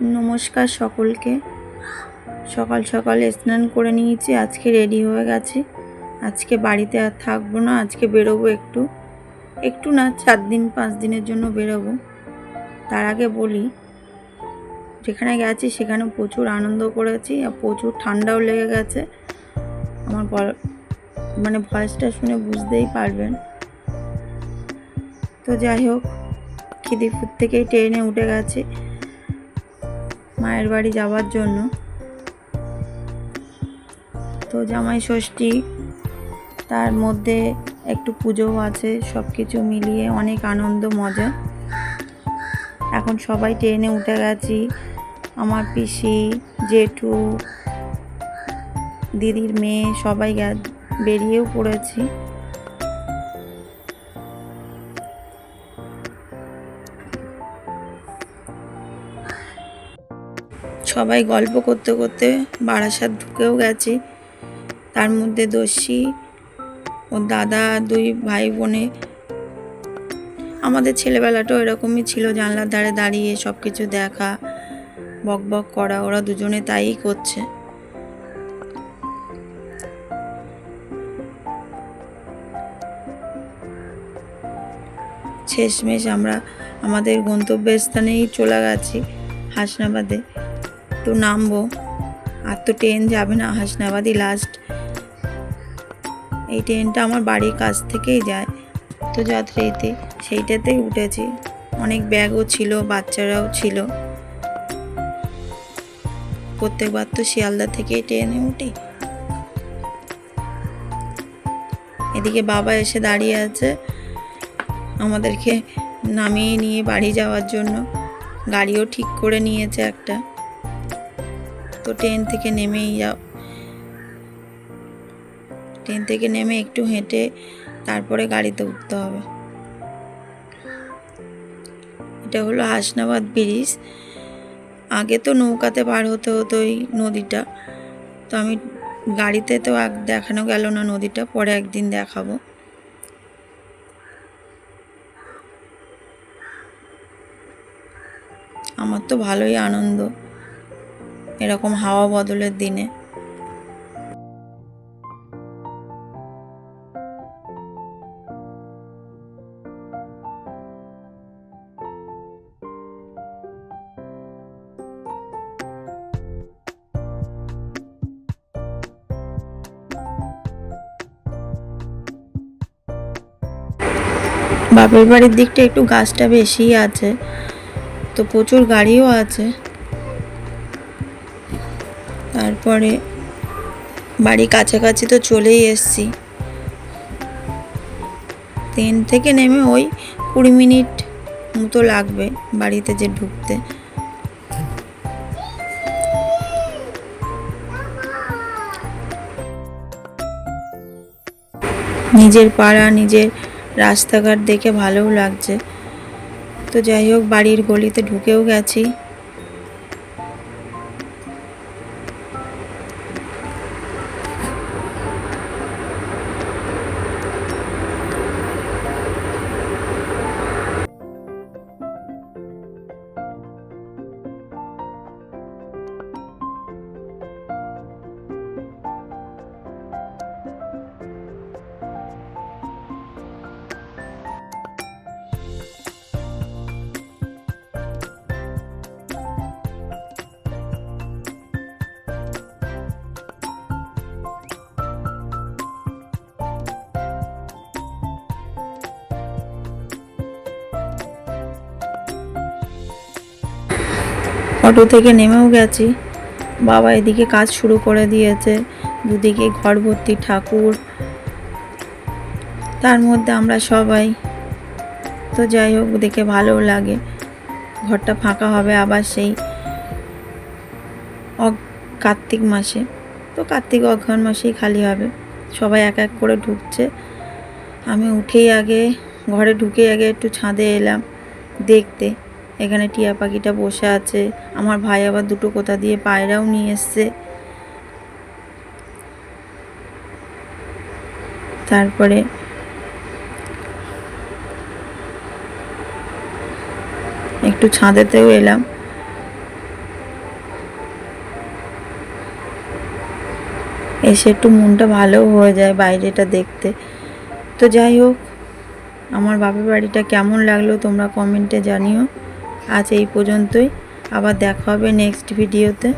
নমস্কার সকলকে। সকাল সকাল স্নান করে নিয়েছি, আজকে রেডি হয়ে গেছি। আজকে বাড়িতে আর থাকবো না, আজকে বেরোবো একটু একটু না 4 দিন 5 দিনের জন্য বেরোবো। তার আগে বলি, যেখানে গেছি সেখানে প্রচুর আনন্দ করেছি আর প্রচুর ঠান্ডাও লেগে গেছে। আমার ভয়েসটা শুনে বুঝতেই পারবেন। তো যাই হোক, খিদিরপুর থেকেই ট্রেনে উঠে গেছি মায়ের বাড়ি যাওয়ার জন্য। তো জামাই ষষ্ঠী, তার মধ্যে একটু পুজোও আছে, সব কিছু মিলিয়ে অনেক আনন্দ মজা। এখন সবাই ট্রেনে উঠে গেছি, আমার পিসি, জেঠু, দিদির মেয়ে সবাই বেরিয়েও পড়েছি। সবাই গল্প করতে করতে বারাসাত ঢুকেও গেছি। তার মধ্যে দস্যি ও দাদা, 2 ভাই বোনে। আমাদের ছেলেবেলাটাও এরকমই ছিল, জানলার ধারে দাঁড়িয়ে সব কিছু দেখা, বক বক করা। ওরা দুজনে তাই করছে। শেষমেশ আমরা আমাদের গন্তব্যস্থানেই চলে গেছি, হাসনাবাদে। তো নামবো, আর তো ট্রেন যাবে না, হাসনাবাদই লাস্ট। এই ট্রেনটা আমার বাড়ির কাছ থেকেই যায়, তো যাত্রীতে সেইটাতেই উঠেছি। অনেক ব্যাগও ছিল, বাচ্চারাও ছিল। প্রত্যেকবার তো শিয়ালদা থেকে ট্রেনে উঠি। এদিকে বাবা এসে দাঁড়িয়ে আছে আমাদেরকে নামিয়ে নিয়ে বাড়ি যাওয়ার জন্য। গাড়িও ঠিক করে নিয়েছে একটা। তো ট্রেন থেকে নেমে একটু হেঁটে তারপরে গাড়িতে উঠতে হবে। এটা হলো হাসনাবাদ ব্রিজ। আগে তো নৌকাতে পার হতে হতো এই নদীটা, তো আমি গাড়িতে তো দেখানো গেল না নদীটা, পরে একদিন দেখাবো। আমার তো ভালোই আনন্দ এরকম হাওয়া বদলের দিনে। বাপের বাড়ির দিকটা একটু গাছটা বেশি আছে, তো প্রচুর গাড়িও আছে। তারপরে বাড়ি কাছাকাছি তো চলেই এসছি। ট্রেন থেকে নেমে ওই 20 মিনিট মতো লাগবে বাড়িতে যে ঢুকতে। নিজের পাড়া, নিজের রাস্তাঘাট দেখে ভালোও লাগছে। তো যাই হোক, বাড়ির গলিতে ঢুকেও গেছি। অটো থেকে নেমেও গেছি। বাবা এদিকে কাজ শুরু করে দিয়েছে, দুদিকে ঘর ভর্তি ঠাকুর, তার মধ্যে আমরা সবাই। তো যাই হোক, দেখে ভালোও লাগে। ঘরটা ফাঁকা হবে আবার সেই কার্তিক মাসে, তো কার্তিক অঘ্রাণ মাসেই খালি হবে। সবাই এক এক করে ঢুকছে। আমি ঘরে ঢুকেই আগে একটু ছাদে এলাম দেখতে। এখানে টিয়া পাখিটা বসে আছে। আমার ভাই আবার 2টো কোথা দিয়ে পায়রাও নিয়ে এসছে। তারপরে একটু ছাদেতেও এলাম। এসে একটু মনটা ভালো হয়ে যায় বাইরেটা দেখতে। তো যাই হোক, আমার বাপের বাড়িটা কেমন লাগলো তোমরা কমেন্টে জানিও। আজ এই পর্যন্তই, আবার দেখা হবে নেক্সট ভিডিওতে।